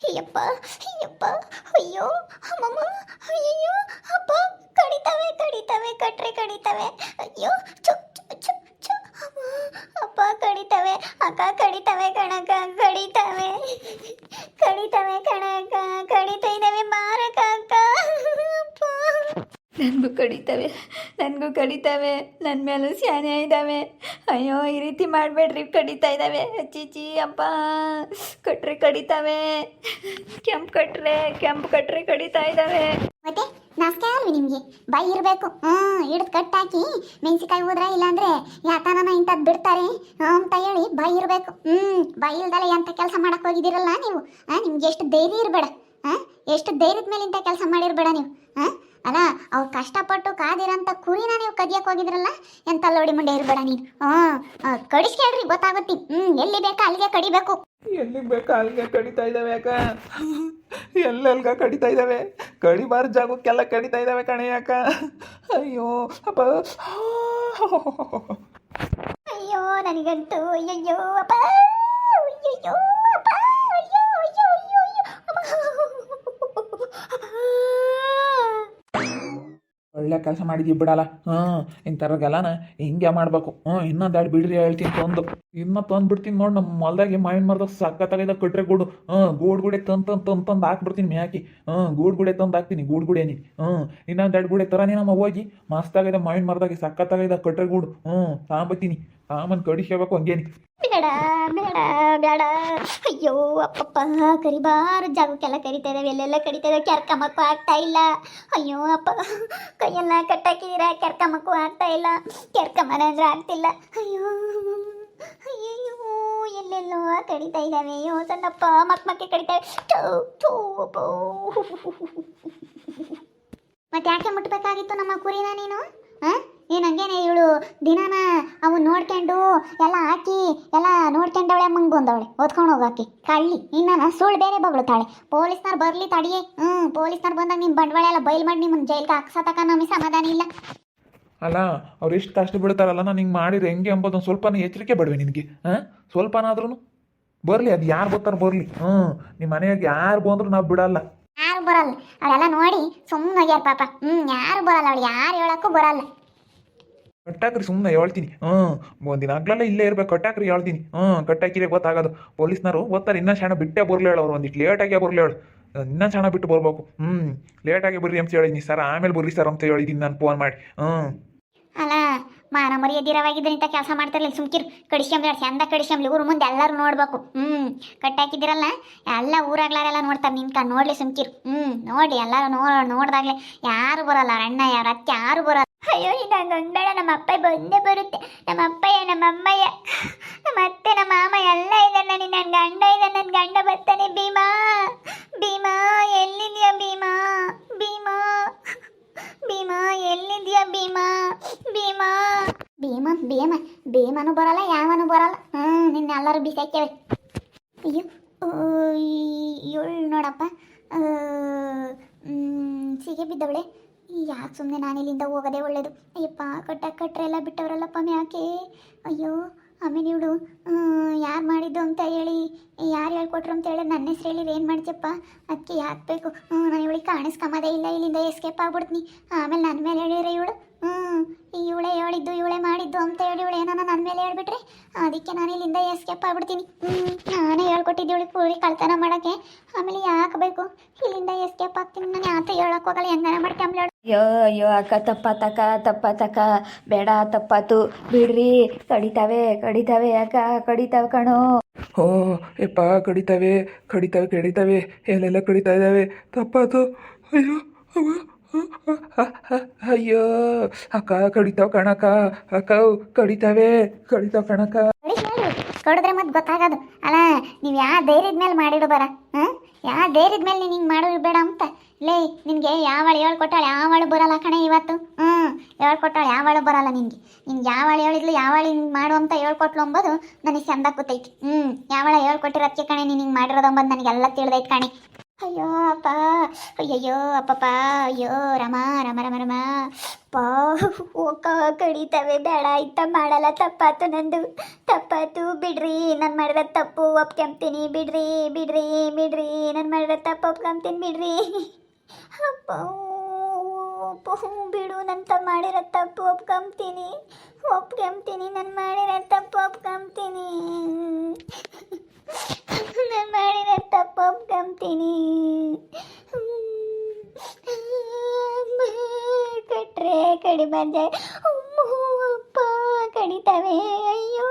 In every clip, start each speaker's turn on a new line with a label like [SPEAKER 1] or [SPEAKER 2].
[SPEAKER 1] ಅಯ್ಯಪ್ಪ ಅಯ್ಯಪ್ಪ ಅಯ್ಯೋ ಅಮ್ಮಮ್ಮ ಅಯ್ಯಯ್ಯೋ ಅಪ್ಪ ಕಡಿತವೆ ಕಡಿತವೆ ಕಟ್ರೆ ಕಡಿತವೆ ಅಯ್ಯೋ ಚು ಚು ಚು ಚು ಅಮ್ಮ ಅಪ್ಪ ಕಡಿತವೆ ಅಕ್ಕ ಕಡಿತವೆ ಕಣಕ ಕಡಿತವೆ ಕಡಿತವೆ ಕಣಕ ಕಡಿತಾ ಇದ್ದಾವೆ ಮಾರಕ ಅಕ್ಕ ಅಪ್ಪ ನನಗೂ ಕಡಿತವೆ ನನ್ನ ಮೇಲೂ ಸ್ಯಾನೆ ಇದ್ದಾವೆ. ಅಯ್ಯೋ ಈ ರೀತಿ ಮಾಡಬೇಡ್ರಿ, ಕಡಿತಾ ಇದ್ದಾವೆ. ಅಚ್ಚಿಚ್ಚಿ ಅಪ್ಪ ಕಟ್ರೆ ಕಡಿತವೆ, ಕೆಂಪು ಕಟ್ರೆ ಕಡಿತಾ ಇದ್ದಾವೆ.
[SPEAKER 2] ಮತ್ತೆ ನಾಸ್ಕೆ ಅಲ್ವಿ ನಿಮಗೆ ಬಾಯಿ ಇರಬೇಕು. ಹಿಡಿದು ಕಟ್ಟಾಕಿ ಮೆಣಸಿಕಾಯಿ ಹೋದ್ರೆ ಇಲ್ಲಾಂದ್ರೆ ಯಾತನ ಇಂಥದ್ದು ಬಿಡ್ತಾರೆ ಅಂತ ಹೇಳಿ ಬಾಯಿ ಇರಬೇಕು. ಬಾಯಿ ಇಲ್ದಲೆ ಎಂಥ ಕೆಲಸ ಮಾಡಕ್ಕೆ ಹೋಗಿದ್ದೀರಲ್ಲ ನೀವು. ನಿಮ್ಗೆ ಎಷ್ಟು ಧೈರ್ಯ ಇರಬೇಡ. ಎಷ್ಟು ಧೈರ್ಯದ ಮೇಲೆ ಇಂಥ ಕೆಲಸ ಮಾಡಿರಬೇಡ ನೀವು. ಅಲ್ಲ ಅವ್ರು ಕಷ್ಟಪಟ್ಟು ಕಾದಿರೋಂಥ ಕುರಿನ ನೀವು ಕದಿಯಕ್ಕೆ ಹೋಗಿದ್ರಲ್ಲ, ಎಂಥ ಲೋಡಿ ಮುಂಡೆ ಇರಬೇಡ ನೀನು. ಕಡಿಸ್ಕೇಳ್ರಿ ಗೊತ್ತಾಗುತ್ತೆ. ಎಲ್ಲಿ ಬೇಕಾ ಅಲ್ಲಿಗೆ ಕಡಿಬೇಕು.
[SPEAKER 3] ಎಲ್ಲಿಗೆ ಬೇಕಾ ಅಲ್ಲಿಗೆ ಕಡಿತಾ ಇದ್ದಾವೆ ಯಾಕ? ಎಲ್ಲೆಲ್ಗ ಕಡಿತಾ ಇದ್ದಾವೆ? ಕಡಿಬಾರ ಜಾಗಕ್ಕೆಲ್ಲ ಕಡಿತಾ ಇದ್ದಾವೆ ಕಣೆ ಯಾಕ? ಅಯ್ಯೋ ಅಪ್ಪ,
[SPEAKER 1] ಅಯ್ಯೋ ನನಗಂತೂ ಅಯ್ಯಯ್ಯೋ ಅಪ್ಪ, ಅಯ್ಯಯ್ಯೋ ಅಪ್ಪ, ಅಯ್ಯೋ ಅಯ್ಯೋ ಅಯ್ಯೋ ಅಯ್ಯೋ
[SPEAKER 3] ಒಳ್ಳೆ ಕೆಲಸ ಮಾಡಿದ್ದೀವಿ ಬಿಡಲ್ಲ. ಇಂಥವ್ರಿಗೆಲ್ಲನ ಹಿಂಗೆ ಮಾಡಬೇಕು. ಇನ್ನೊಂದು ಎರಡು ಬಿಡ್ರಿ ಹೇಳ್ತೀನಿ ತಂದ್ಬಿಡ್ತೀನಿ ನೋಡಿ. ನಮ್ಮ ಹೊಲ್ದಾಗೆ ಮಾವಿನ ಮರದಾಗ ಸಕ್ಕತ್ತಾಗಿದ್ದ ಕಟ್ರೆ ಗೂಡು. ಗೂಡೆ ತಂದು ಹಾಕ್ಬಿಡ್ತೀನಿ ಮ್ಯಾಕಿ. ಗೂಡೆ ತಂದು ಹಾಕ್ತೀನಿ. ಗೂಡೆ ನೀನು ಇನ್ನೊಂದು ಎರಡು ಗೂಡೆ ತರಾನೇ ನಮ್ಮ ಹೋಗಿ ಮಸ್ತಾಗಿದೆ ಮಾವಿನ ಮರದಾಗೆ ಸಕ್ಕತ್ತಾಗಿದ್ದ ಕಟ್ರೆ ಗೂಡು. ತಗೊಂಬತ್ತೀನಿ. ತಾಂಬಂದು ಕಡಿಸ್ಕೋಬೇಕು ಹಂಗೇನಿ.
[SPEAKER 1] ಬೇಡ ಬೇಡ ಬೇಡ. ಅಯ್ಯೋ ಅಪ್ಪಪ್ಪ, ಕರಿಬಾರ ಜಾಗಕ್ಕೆಲ್ಲ ಕರಿತಾ ಇದ್ದಾವೆ, ಎಲ್ಲೆಲ್ಲ ಕಡಿತಾ ಇದ್ದಾವೆ. ಕೆರ್ಕಮ್ಮಕ್ಕೂ ಆಗ್ತಾ ಇಲ್ಲ. ಅಯ್ಯೋ ಅಪ್ಪ, ಕೈಯೆಲ್ಲ ಕಟ್ಟಾಕಿದ್ದೀರಾ, ಕೆರ್ಕಮ್ಮಕ್ಕೂ ಆಗ್ತಾ ಇಲ್ಲ. ಕೆರ್ಕಮ್ಮನ ಅಂದ್ರೆ ಆಗ್ತಿಲ್ಲ. ಅಯ್ಯೋ ಅಯ್ಯಯ್ಯೋ ಎಲ್ಲೆಲ್ಲೋ ಕಡಿತಾ ಇದ್ದಾವೆ. ಅಯ್ಯೋ ಸಣ್ಣಪ್ಪ ಮಕ್ಕಕ್ಕೆ ಕಡಿತಾವೆ.
[SPEAKER 2] ಮತ್ತೆ ಯಾಕೆ ಮುಟ್ಬೇಕಾಗಿತ್ತು ನಮ್ಮ ಕುರಿನ ನೀನು? ಏನು ಹಂಗೇನೆ ಇವಳು ದಿನಾನ ಅವು ನೋಡ್ಕೊಂಡು ಎಲ್ಲ ಹಾಕಿ ಎಲ್ಲ ನೋಡ್ಕೊಂಡವಳೆ ಅಮ್ಮಂಗೆ ಬಂದವಳೆ ಓದ್ಕೊಂಡು ಹೋಗಾಕಿ ಕಳ್ಳಿ. ಇನ್ನ ಸುಳ್ಳು ಬೇರೆ ಬಗ್ಳುತ್ತಾಳೆ. ಪೊಲೀಸ್ನವ್ರು ಬರಲಿ ತಡಿಯೇ. ಪೊಲೀಸ್ನವ್ರು ಬಂದಾಗ ನಿನ್ನ ಬಂಡವಾಳ ಎಲ್ಲ ಬಯಲು ಮಾಡಿ ನಿಮ್ಮನ್ನು ಜೈಲ್ಗೆ ಹಾಕ್ಸತಕ್ಕ ನಮಗೆ ಸಮಾಧಾನ ಇಲ್ಲ.
[SPEAKER 3] ಅಲ್ಲ ಅವ್ರು ಎಷ್ಟು ಕಷ್ಟ ಬಿಡ್ತಾರಲ್ಲ, ನಾನು ಹಿಂಗೆ ಮಾಡಿದ್ರೆ ಹೆಂಗೆ ಅಂಬೋದು ಒಂದು ಸ್ವಲ್ಪನೇ ಎಚ್ಚರಿಕೆ ಬಿಡ್ವೆ ನಿನಗೆ. ಸ್ವಲ್ಪನಾದ್ರೂ ಬರಲಿ, ಅದು ಯಾರು ಬರ್ತಾರೆ ಬರಲಿ. ನಿಮ್ಮ ಮನೆಯಾಗ ಯಾರು ಬಂದ್ರು ನಾವು ಬಿಡಲ್ಲ.
[SPEAKER 2] ಯಾರು ಬರಲ್ಲ ಅವಳೆಲ್ಲ ನೋಡಿ ಸುಮ್ಮನೆ ಹೋಗ್ಯಾರ ಪಾಪ. ಯಾರು ಬರಲ್ಲ, ಅವಳು ಯಾರು ಹೇಳಕ್ಕೂ ಬರಲ್ಲ.
[SPEAKER 3] ಕಟ್ಟಾಕ್ರಿ ಸುಮ್ಮನೆ ಹೇಳ್ತೀನಿ. ಒಂದಿನ ಆಗ್ಲಲ್ಲ ಇಲ್ಲೇ ಇರ್ಬೇಕು. ಕಟ್ಟಾಕ್ರಿ ಹೇಳ್ತೀನಿ. ಕಟ್ಟಾಕಿರೇ ಗೊತ್ತಾಗೋದು. ಪೊಲೀಸ್ನವರು ಓದ್ತಾರೆ. ಇನ್ನೂ ಕ್ಷಣ ಬಿಟ್ಟೇ ಬರಲಿ ಹೇಳು. ಅವ್ರು ಒಂದಿಟ್ಟು ಲೇಟಾಗೇ ಬರಲಿ ಹೇಳು. ಇನ್ನೂ ಕ್ಷಣ ಬಿಟ್ಟು ಬರ್ಬೇಕು. ಲೇಟಾಗಿ ಬರ್ರಿ ಅಂತ ಹೇಳಿದ್ದೀನಿ ಸರ್. ಆಮೇಲೆ ಬರ್ರಿ ಸರ್ ಅಂತ ಹೇಳಿದ್ದೀನಿ ನಾನು ಫೋನ್ ಮಾಡಿ.
[SPEAKER 2] ಅಲ್ಲ ಮಾನ ಮರ್ಯಾದಿರವಾಗಿದ್ರೆ ಇಂಥ ಕೆಲಸ ಮಾಡ್ತಾರಲ್ಲ, ಸುಮ್ಕಿರು. ಕಡಿಸ್ಕೊಂಬ್ಲಿ ಚಂದ ಕಡಿಸ್ಕೊಂಬ್ಲಿ. ಊರು ಮುಂದೆ ಎಲ್ಲರೂ ನೋಡ್ಬೇಕು. ಕಟ್ಟಾಕಿದ್ದೀರಲ್ಲ ಎಲ್ಲ ಊರಾಗ್ಲಾರೆಲ್ಲ ನೋಡ್ತಾರೆ ನಿನ್ಕ. ನೋಡ್ಲಿ ಸುಮ್ಕಿರು. ನೋಡಿ ಎಲ್ಲರೂ ನೋಡ್ದಾಗ್ಲೆ ಯಾರು ಬರಲ್ಲ. ಅಣ್ಣ ಯಾರು ಅತ್ತೆ ಯಾರು ಬರಲ್ಲ.
[SPEAKER 1] ಅಯ್ಯೋ ಇದು ಹಂಗಂಬೇಡ. ನಮ್ಮ ಅಪ್ಪ ಬಂದೇ ಬರುತ್ತೆ. ನಮ್ಮ ಅಪ್ಪಯ್ಯ, ನಮ್ಮ ಅಮ್ಮಯ್ಯ, ನಮ್ಮ ಅತ್ತೆ, ನಮ್ಮ ಮಾಮ ಎಲ್ಲ ಇದ್ದಾರೆ. ನನ್ನ ಗಂಡ ಇದೆ. ನನ್ನ ಗಂಡ ಬರ್ತಾನೆ. ಭೀಮಾ ಭೀಮಾ ಎಲ್ಲಿದ್ಯಾ ಭೀಮಾ? ಭೀಮಾ ಭೀಮಾ ಎಲ್ಲಿದ್ಯಾ ಭೀಮಾ? ಭೀಮಾ
[SPEAKER 2] ಭೀಮನು ಬರಲ್ಲ, ಯಾವನು ಬರಲ್ಲ. ನಿನ್ನೆಲ್ಲರೂ ಬಿಸಾಕ್ಯವೆ. ಅಯ್ಯೋ ಇವಳು ನೋಡಪ್ಪ ಸಿಗೆ ಬಿದ್ದವಳೆ. ಯಾಕೆ ಸುಮ್ಮನೆ ನಾನು ಇಲ್ಲಿಂದ ಹೋಗೋದೇ ಒಳ್ಳೇದು. ಅಯ್ಯಪ್ಪ ಕಟ್ರೆ ಎಲ್ಲ ಬಿಟ್ಟವರಲ್ಲಪ್ಪ ಯಾಕೆ? ಅಯ್ಯೋ ಆಮೇಲೆ ಇವಳು ಯಾರು ಮಾಡಿದ್ದು ಅಂತ ಹೇಳಿ, ಯಾರು ಹೇಳ್ಕೊಟ್ರು ಅಂತ ಹೇಳಿ ನನ್ನ ಹೆಸ್ರು ಹೇಳಿ ಏನು ಮಾಡ್ತೀಯಪ್ಪ? ಅದಕ್ಕೆ ಯಾಕೆ ಬೇಕು? ನಾನು ಇವಳಿಗೆ ಕಾಣಿಸ್ಕೊಂಬದೇ ಇಲ್ಲ. ಇಲ್ಲಿಂದ ಎಸ್ಕೇಪ್ ಆಗ್ಬಿಡ್ತೀನಿ. ಆಮೇಲೆ ನನ್ನ ಮೇಲೆ ಹೇಳಿದ್ರೆ ಇವಳು ಇವಳೇ ಹೇಳಿದ್ದು ಇವಳೇ ಮಾಡಿದ್ದು ಅಂತ ಹೇಳಿ ಇವಳು ಏನೋ ನನ್ನ ಮೇಲೆ ಹೇಳ್ಬಿಟ್ರೆ ಅದಕ್ಕೆ ನಾನು ಇಲ್ಲಿಂದ ಎಸ್ಕೇಪ್ ಆಗ್ಬಿಡ್ತೀನಿ. ನಾನೇ ಹೇಳ್ಕೊಟ್ಟಿದ್ದು ಇವಳಿಗೆ ಪೂರಿ ಕಳ್ತನ ಮಾಡೋಕ್ಕೆ. ಆಮೇಲೆ ಯಾಕೆ ಬೇಕು? ಇಲ್ಲಿಂದ ಎಸ್ಕೇಪ್ ಆಗ್ತೀನಿ. ನಾನು ಯಾತ ಹೇಳಕ್ಕೆ ಹೋಗಲ್ಲ. ಹೆಂಗಾರ ಮಾಡ್ಕೊಂಬ್ಲೇಳು.
[SPEAKER 1] ಅಯ್ಯೋ ಅಯ್ಯೋ ಅಕ್ಕ ತಪ್ಪಾತಕ್ಕ ಬೇಡ, ತಪ್ಪಾತು ಬಿಡ್ರಿ. ಕಡಿತಾವೆ ಅಕ್ಕ, ಕಡಿತಾವೆ ಕಣೋ.
[SPEAKER 3] ಯಪ್ಪ ಕಡಿತಾವೆ ಎಲ್ಲೆಲ್ಲ ಕಡಿತಾ ಇದ್ದಾವೆ. ತಪ್ಪಾತು. ಅಯ್ಯೋ ಅಯ್ಯೋ ಅಕ್ಕ ಕಡಿತಾವ ಕಣಕ್ಕ. ಅಕ್ಕ ಕಡಿತಾವೆ ಕಣಕ್ಕ.
[SPEAKER 2] ಕಡಿದ್ರೆ ಮತ್ತೆ ಗೊತ್ತಾಗೋದು. ಅಲ್ಲ ನೀವು ಯಾವ ಧೈರ್ಯದ ಮೇಲೆ ಮಾಡಿಡು ಬರ. ಯಾವ ಧೈರ್ಯದ ಮೇಲೆ ನೀನು ಹಿಂಗೆ ಮಾಡೋದು ಬೇಡ ಅಂತ. ಲೇ ನಿನಗೆ ಯಾವಳು ಹೇಳ್ಕೊಟ್ಟಾಳೆ? ಯಾವಳು ಬರಲ್ಲ ಕಣೆ ಇವತ್ತು. ಹೇಳ್ಕೊಟ್ಟಾಳೆ ಯಾವಳು ಬರಲ್ಲ ನಿನಗೆ. ಯಾವಳು ಹೇಳಿದ್ಲು, ಯಾವಳು ಹಿಂಗೆ ಮಾಡು ಅಂತ ಹೇಳ್ಕೊಟ್ಲು ಅಂಬೋದು ನನಗೆ ಚಂದ ಕೂತೈತಿ. ಯಾವಳ ಹೇಳ್ಕೊಟ್ಟಿರೋದಕ್ಕೆ ಕಣೆ ನೀನು ಹಿಂಗೆ ಮಾಡಿರೋದು ಅಂಬೋದು ನನಗೆಲ್ಲ ತಿಳಿದೈತೆ ಕಣೆ. ಅಯ್ಯೋ ಅಪ್ಪ, ಅಯ್ಯಯ್ಯೋ ಅಪ್ಪಪ್ಪ, ಅಯ್ಯೋ ರಮ ರಮ ರಮ ರಮ ಪಾ ಓಕ ಕಡಿತವೆ. ಬೇಡ ಇತ್ತ ಮಾಡಲ್ಲ, ತಪ್ಪಾತು ನಂದು, ತಪ್ಪಾತು ಬಿಡ್ರಿ. ನಾನು ಮಾಡಿರೋ ತಪ್ಪು ಒಪ್ಕೊಂತೀನಿ, ಬಿಡ್ರಿ ಬಿಡ್ರಿ ಬಿಡ್ರಿ. ನಾನು ಮಾಡಿರೋ ತಪ್ಪು ಒಪ್ಕೊಂತೀನಿ ಬಿಡ್ರಿ. ಅಪ್ಪ ಬಿಡು, ನನ್ನ ಮಾಡಿರೋ ತಪ್ಪು ಒಪ್ಕೊಂತೀನಿ, ನಾನು ಮಾಡಿರೋ ತಪ್ಪು ಒಪ್ಕೊಂತೀನಿ, ನಾನು ಮಾಡಿರೋ ತಪ್ಪು ಒಪ್ಕೊಂತೀನಿ. ಕಟ್ರೆ ಕಡಿ ಬಂದೆ, ಅಪ್ಪ ಕಡಿತವೆ, ಅಯ್ಯೋ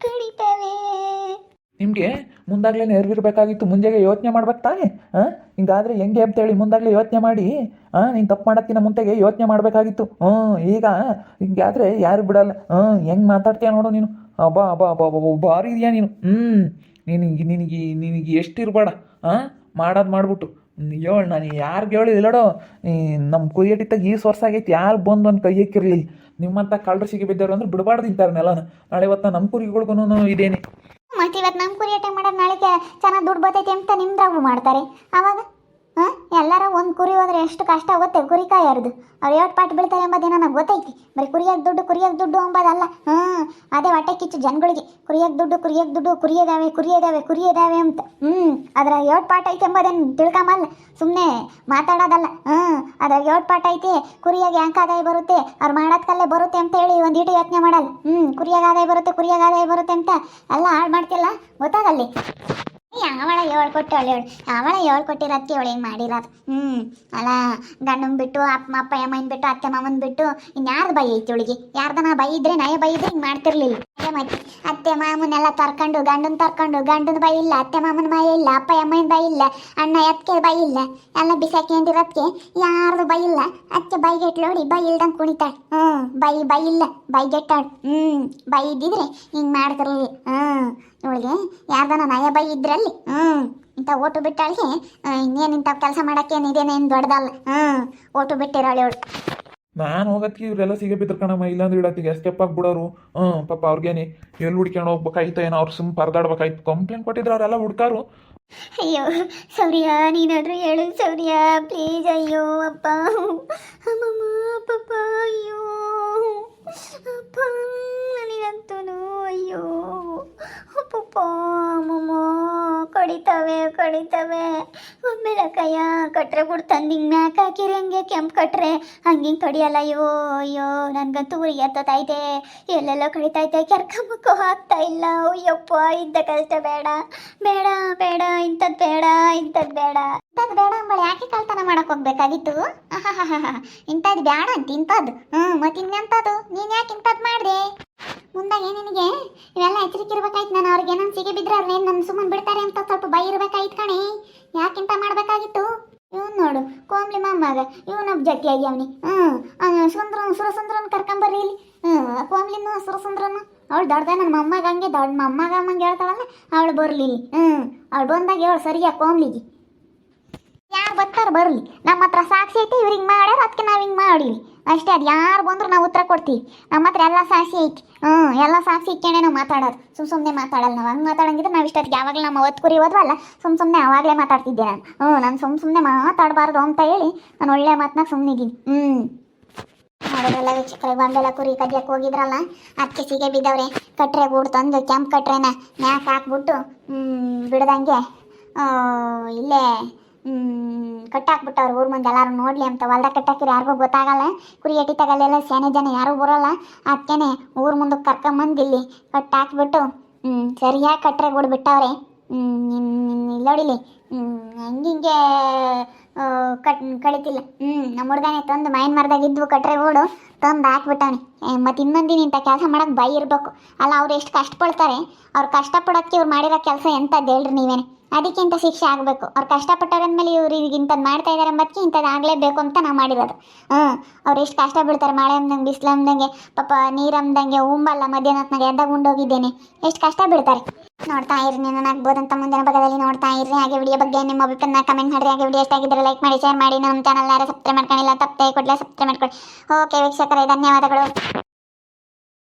[SPEAKER 2] ಕಡಿತವೆ.
[SPEAKER 3] ನಿಮಗೆ ಮುಂದಾಗಲೇ ನೆರವಿರಬೇಕಾಗಿತ್ತು, ಮುಂಜಾಗೆ ಯೋಚನೆ ಮಾಡ್ಬೇಕು ತಾನೆ. ಹಿಂಗಾದ್ರೆ ಹೆಂಗೆ ಅಂತೇಳಿ ಮುಂದಾಗಲೇ ಯೋಚನೆ ಮಾಡಿ ನೀನು ತಪ್ಪು ಮಾಡೋಕ್ಕಿಂತ ಮುಂತೆಗೆ ಯೋಚನೆ ಮಾಡಬೇಕಾಗಿತ್ತು. ಈಗ ಹಿಂಗಾದ್ರೆ ಯಾರು ಬಿಡಲ್ಲ. ಹೆಂಗೆ ಮಾತಾಡ್ತೀಯ ನೋಡು ನೀನು. ಅಬ್ಬಾ ಅಬ್ಬಾ ಅಬ್ಬಾ ಅಬ್ಬಾ ಭಾರಿ ಇದೆಯಾ ನೀನು. ನಿನಗೆ ಎಷ್ಟಿರಬೇಡ ಮಾಡೋದು ಮಾಡಿಬಿಟ್ಟು ಹೇಳು. ನಾನು ಯಾರಿಗೆ ಹೇಳಿಲ್ಲೋಡು, ನಮ್ಮ ಕುಯ್ಯಟಿತ್ತಾಗ ಈ ವರ್ಷ ಆಗೈತಿ, ಯಾರು ಬಂದು ಒಂದು ಕೈ ಹಾಕಿರಲಿಲ್ಲ. ನಿಮ್ಮಂಥ ಕಳ್ಳರು ಸಿಗಿ ಬಿದ್ದವ್ರು ಅಂದ್ರೆ ಬಿಡಬಾರ್ದು ಇಂತಾರೆ ನೆಲನ. ನಾಳೆ ಇವತ್ತು ನಮ್ಮ ಕುರಿಗಳಿಗೂ ಇದೇನೆ.
[SPEAKER 2] ಮತ್ತು ಇವತ್ತು ನಮ್ಮ ಕುರಿ ಅಟೆ ಮಾಡೋದು, ನಾಳೆ ಚೆನ್ನಾಗಿ ದುಡ್ಡು ಬರ್ತೈತಿ ಅಂತ ನಿಮ್ದ್ರಾಗೂ ಮಾಡ್ತಾರೆ. ಆವಾಗ ಎಲ್ಲರ ಒಂದು ಕುರಿ ಹೋದ್ರೆ ಎಷ್ಟು ಕಷ್ಟ ಆಗುತ್ತೆ ಕುರಿ ಕಾಯೋರ್ದು. ಅವ್ರು ಎಷ್ಟು ಪಾಠ ಬೀಳ್ತಾರೆ ಎಂಬುದೇನೋ ನನಗೆ ಗೊತ್ತೈತಿ. ಬರೀ ಕುರಿಯಾಗ ದುಡ್ಡು ಅಂಬೋದಲ್ಲ. ಅದೇ ಹೊಟ್ಟೆ ಕಿಚ್ಚು ಜನಗಳಿಗೆ. ಕುರಿಯಾಗ ದುಡ್ಡು ಕುರಿಯದಾವೆ ಅಂತ. ಅದ್ರ ಎಷ್ಟು ಪಾಠ ಐತಿ ಎಂಬುದೇನು ತಿಳ್ಕೊಂಬಲ್ಲ, ಸುಮ್ಮನೆ ಮಾತಾಡೋದಲ್ಲ. ಅದ್ರಾಗ ಎಷ್ಟು ಪಾಠ ಐತಿ, ಕುರಿಯಾಗ ಯಾಕೆ ಆದಾಯ ಬರುತ್ತೆ, ಅವ್ರು ಮಾಡೋದ್ಕಲ್ಲೇ ಬರುತ್ತೆ ಅಂತ ಹೇಳಿ ಒಂದು ಈಟು ಯೋಚನೆ ಮಾಡಲ್ಲ. ಕುರಿಯಾಗ ಆದಾಯ ಬರುತ್ತೆ ಅಂತ ಎಲ್ಲ ಹಾಳು ಮಾಡ್ತಿಲ್ಲ, ಗೊತ್ತಾಗಲ್ಲಿ. ಯಾವಳ ಹೇಳ್ಕೊಟ್ಟಿರೋದಕ್ಕೆ ಅವಳು ಹಿಂಗೆ ಮಾಡಿರೋದು. ಅಲ್ಲ, ಗಂಡನ ಬಿಟ್ಟು ಅಪ್ಪ ಅಮ್ಮನ ಬಿಟ್ಟು ಅತ್ತೆ ಮಾಮನ ಬಿಟ್ಟು ಇನ್ಯಾರ್ದು ಬೈ ಐತಿ ಅವಳಿಗೆ? ಯಾರ್ದನ ಬೈ ಇದ್ರೆ ನಯ ಬೈ ಇದ್ರೆ ಹಿಂಗೆ ಮಾಡ್ತಿರ್ಲಿಲ್ಲ. ಮತ್ತೆ ಅತ್ತೆ ಮಾಮನೆಲ್ಲ ತರ್ಕೊಂಡು ಗಂಡನ ಬೈ ಇಲ್ಲ, ಅತ್ತೆ ಮಾಮನ ಬೈ ಇಲ್ಲ, ಅಪ್ಪ ಅಮ್ಮನ ಬೈ ಇಲ್ಲ, ಅಣ್ಣ ಎತ್ಕೆ ಬೈ ಇಲ್ಲ, ಎಲ್ಲ ಬಿಸಾಕಿರೋದಕ್ಕೆ ಯಾರ್ದು ಬೈ ಇಲ್ಲ. ಅದಕ್ಕೆ ಬೈಗೆಟ್ಲೋಡಿ ಬೈ ಇಲ್ದಂಗೆ ಕುಣಿತಾಳೆ. ಬೈ ಇಲ್ಲ, ಬೈಗೆಟ್ಟಾಳು. ಬೈ ಇದ್ದಿದ್ರೆ ಹಿಂಗೆ ಮಾಡ್ತಿರ್ಲಿಲ್ಲ. ಇವಳಿಗೆ ಯಾರ್ದನ ನಯ ಬೈ ಇದ್ರಲ್ಲಿ ಇಂಥ ಓಟು ಬಿಟ್ಟಾಳಿಗೆ ಇನ್ನೇನು ಇಂಥ ಕೆಲಸ ಮಾಡೋಕ್ಕೇನು ಇದೇನೇನು ದೊಡ್ಡದಲ್ಲ. ಓಟು ಬಿಟ್ಟಿರೋಳು ಇವಳು.
[SPEAKER 3] ನಾನು ಹೋಗತ್ತಿ ಇವರೆಲ್ಲ ಸಿಗೇ ಬಿದ್ರು ಕಣಮ್ಮ, ಇಲ್ಲಾಂದ್ರೆ ಇಡತ್ತಿಗೆ ಸ್ಟೆಪ್ ಆಗಿಬಿಡೋರು. ಪಾಪ ಅವ್ರಿಗೇನೆ ಎಲ್ಲಿ ಹುಡ್ಕೊಂಡು ಹೋಗ್ಬೇಕಾಯ್ತು ಏನೋ, ಅವ್ರು ಸುಮ್ಮನೆ ಪರದಾಡ್ಬೇಕಾಯ್ತು. ಕಂಪ್ಲೇಂಟ್ ಕೊಟ್ಟಿದ್ರು ಅವರೆಲ್ಲ ಹುಡ್ಕಾರು.
[SPEAKER 1] ಅಯ್ಯೋ ಸೌರ್ಯ, ನೀನಾದರೂ ಹೇಳು ಸೌರ್ಯ ಪ್ಲೀಸ್. ಅಯ್ಯೋ ಅಪ್ಪ ಅಮ್ಮಮ್ಮ ಪಪ್ಪ, ಅಯ್ಯೋ ಅಪ್ಪ ನನಗಂತೂ ಅಯ್ಯೋ ಪಪ್ಪ ಅಮ್ಮಮ್ಮ ಕಡಿತವೆ. ಒಮ್ಮೆಲೆ ಕೈಯ ಕಟ್ರೆ ಬಿಡು ತಂದು ಹಿಂಗೆ ಮ್ಯಾಕ್ ಹಾಕಿರಿ, ಹಂಗೆ ಕೆಂಪು ಕಟ್ರೆ ಹಂಗೆ ಕಡಿಯಲ್ಲ. ಅಯ್ಯೋ ನನಗಂತೂ ಉರಿ ಎತ್ತೈತೆ, ಎಲ್ಲೆಲ್ಲ ಕಡಿತೈತೆ, ಕೆರ್ಕೊಂಬಕ್ಕೂ ಆಗ್ತಾ ಇಲ್ಲ. ಅಯ್ಯಪ್ಪ ಇಂಥ ಕಷ್ಟ ಬೇಡ ಇಂಥದ್ದು ಬೇಡ
[SPEAKER 2] ಅಂಬಳಿ ಯಾಕೆ ಕಳ್ತನ ಮಾಡಕ್ ಹೋಗ್ಬೇಕಾಗಿತ್ತು? ಇಂಥದ್ದು ಬೇಡ ಅಂತ ಇಂಥದ್ದು. ಮತ್ತೆ ಇನ್ನೆಂಥದ್ದು? ನೀನು ಯಾಕೆ ಇಂಥದ್ದು ಮಾಡಿದೆ? ಮುಂದಾಗೆ ನಿನಗೆ ಇವೆಲ್ಲ ಎಚ್ಚರಿಕೆ ಇರ್ಬೇಕಾಯ್ತು. ನಾನು ಅವ್ರಿಗೆ ಏನೋ ಸಿಗಿ ಬಿದ್ರೆ ಅವ್ರನ್ನೇನು ನನ್ನ ಸುಮ್ಮನೆ ಬಿಡ್ತಾರೆ ಅಂತ ಸ್ವಲ್ಪ ಬೈ ಇರ್ಬೇಕಾಯ್ತು ಕಣೆ. ಯಾಕಿಂತ ಮಾಡಬೇಕಾಗಿತ್ತು? ಇವನು ನೋಡು, ಕೋಮ್ಲಿ ಮಾಮಾಗ ಇವನೊಬ್ಬ ಜಟ್ಟಿ ಆಗ್ಯಾವನಿ. ಸುರಸುಂದ್ರನ್ ಕರ್ಕೊಂಬರ್ರಿ ಇಲ್ಲಿ. ಕೋಮ್ಲಿನ ಸುರಸುಂದ್ರನು ಅವಳು ದೊಡ್ಡದ ನನ್ನ ಮೊಮ್ಮಗ, ಹಂಗೆ ದೊಡ್ಡ ಮೊಮ್ಮಗ ಅಮ್ಮಂಗೆ ಹೇಳ್ತಾಳಲ್ಲ, ಅವಳು ಬರಲಿ. ಅವಳು ಬಂದಾಗ ಹೇಳು ಸರಿಯಾಗಿ ಕೋಮ್ಲಿಗೆ. ಯಾರು ಬರ್ತಾರೆ ಬರಲಿ, ನಮ್ಮ ಹತ್ರ ಸಾಕ್ಷಿ ಐತಿ, ಇವ್ರು ಹಿಂಗೆ ಮಾಡ್ಯಾರ, ಅದಕ್ಕೆ ನಾವು ಹಿಂಗೆ ಮಾಡೀವಿ ಅಷ್ಟೇ. ಅದು ಯಾರು ಬಂದ್ರು ನಾವು ಉತ್ತರ ಕೊಡ್ತೀವಿ. ನಮ್ಮ ಹತ್ರ ಎಲ್ಲ ಸಾಕ್ಷಿ ಐತಿ. ಎಲ್ಲ ಸಾಕ್ಷಿ ಇಕ್ಕೇನೆ ನಾವು ಮಾತಾಡೋದು, ಸುಮ್ಮನೆ ಮಾತಾಡಲ್ಲ. ನಾವು ಹಂಗೆ ಮಾತಾಡಂಗಿದ್ರೆ ನಾವು ಇಷ್ಟೊತ್ತಿಗೆ ಯಾವಾಗಲೂ ನಮ್ಮ ಒತ್ತು ಕುರಿ ಹೋದ್ವಲ್ಲ, ಸುಮ್ಮನೆ ಅವಾಗಲೇ ಮಾತಾಡ್ತಿದ್ದೆ ನಾನು. ನಾನು ಸುಮ್ಮನೆ ಮಾತಾಡಬಾರ್ದು ಅಂತ ಹೇಳಿ ನಾನು ಒಳ್ಳೆ ಮಾತನ್ನ ಸುಮ್ಮನಿದ್ದೀನಿ. ನೋಡೋದ್ರಲ್ಲ ವೀಕ್ಷಕರೇ, ಬಂದೆಲ್ಲ ಕುರಿ ಕದಿಯಕ್ಕೆ ಹೋಗಿದ್ರಲ್ಲ, ಅದಕ್ಕೆ ಸಿಗೆ ಬಿದ್ದವ್ರೆ. ಕಟ್ರೆ ಗೂಡು ತಂದು ಕೆಂಪು ಕಟ್ರೆನ ಮ್ಯಾಕ್ ಹಾಕ್ಬಿಟ್ಟು ಬಿಡ್ದಂಗೆ ಇಲ್ಲೇ ಕಟ್ಟಾಕ್ಬಿಟ್ಟವ್ರು. ಊರ್ ಮುಂದೆ ಎಲ್ಲರೂ ನೋಡ್ಲಿ ಅಂತ. ಹೊಲ್ದಾಗ ಕಟ್ಟಾಕಿರಿ ಯಾರಿಗೂ ಗೊತ್ತಾಗಲ್ಲ. ಕುರಿ ಎಟಿ ತಗಲ್ಲೆಲ್ಲ ಸೇನೆ ಜನ ಯಾರೂ ಬರೋಲ್ಲ. ಅದಕ್ಕೇನೆ ಊರ್ ಮುಂದಕ್ಕೆ ಕರ್ಕೊಂಬಂದು ಇಲ್ಲಿ ಕಟ್ಟಾಕ್ಬಿಟ್ಟು ಸರಿಯಾಗಿ ಕಟ್ರೆ ಗೂಡು ಬಿಟ್ಟವ್ರೆ. ಇಲ್ಲೋಡಿಲಿ ಹಂಗಿಂಗೆ ಕಳಿತಿಲ್ಲ. ನಮ್ಮ ಹುಡ್ಗನೇ ತಂದು ಮೈನ್ ಮರದಾಗ ಇದ್ವು ಕಟ್ರೆ ಗೂಡು ತಂದು ಹಾಕ್ಬಿಟ್ಟಾನೆ. ಮತ್ತು ಇನ್ನೊಂದಿನ ಇಂಥ ಕೆಲಸ ಮಾಡೋಕೆ ಬೈ ಇರಬೇಕು ಅಲ್ಲ. ಅವ್ರು ಎಷ್ಟು ಕಷ್ಟಪಡ್ತಾರೆ, ಅವ್ರು ಕಷ್ಟಪಡೋಕ್ಕೆ ಇವ್ರು ಮಾಡಿರೋ ಕೆಲಸ ಎಂಥದ್ದು ಹೇಳ್ರಿ ನೀವೇನೆ. ಅದಕ್ಕೆ ಇಂಥ ಶಿಕ್ಷೆ ಆಗಬೇಕು. ಅವ್ರು ಕಷ್ಟಪಟ್ಟವ್ರಂದ್ಮೇಲೆ ಇವ್ರು ಈಗ ಇಂಥದ್ದು ಮಾಡ್ತಾ ಇದ್ದಾರೆ ಅಂಬದಕ್ಕೆ ಇಂಥದ್ದು ಆಗಲೇಬೇಕು ಅಂತ ನಾವು ಮಾಡಿರೋದು. ಅವ್ರು ಎಷ್ಟು ಕಷ್ಟ ಬೀಳ್ತಾರೆ, ಮಳೆ ಅಂದಂಗೆ ಬಿಸಿಲು ಅಂದಂಗೆ, ಪಾಪ ನೀರು ಅಂದಂಗೆ, ಉಂಬಲ್ಲ ಮಧ್ಯಾಹ್ನತ್ನಾಗ ಎದ್ದಾಗ ಉಂಡೋಗಿದ್ದೇನೆ, ಎಷ್ಟು ಕಷ್ಟ ಬೀಳ್ತಾರೆ. ನೋಡ್ತಾ ಇರಿ, ನಾನು ಆಗ್ಬೋದಂತ ಮುಂದಿನ ಭಾಗದಲ್ಲಿ ನೋಡ್ತಾ ಇರ್ರಿ. ಹಾಗೆ ವಿಡಿಯೋ ಬಗ್ಗೆ ನಿಮ್ಮ ಅಭಿಪ್ರಾಯ ಕಮೆಂಟ್ ಮಾಡಿರಿ. ಹಾಗೆ ವಿಡಿಯೋ ಎಷ್ಟಾಗಿದ್ದರೆ ಲೈಕ್ ಮಾಡಿ, ಶೇರ್ ಮಾಡಿ. ನಮ್ಮ ಚಾನಲ್ ಯಾರು ಸಬ್ಸ್ಕ್ರೈಬ್ ಮಾಡ್ಕೊಂಡಿಲ್ಲ ತಪ್ಪದೆ ಕೊಡಲೇ ಸಬ್ಸ್ಕ್ರೈಬ್ ಮಾಡ್ಕೊಳ್ಳಿ. ಓಕೆ ವೀಕ್ಷಕರೇ, ಧನ್ಯವಾದಗಳು.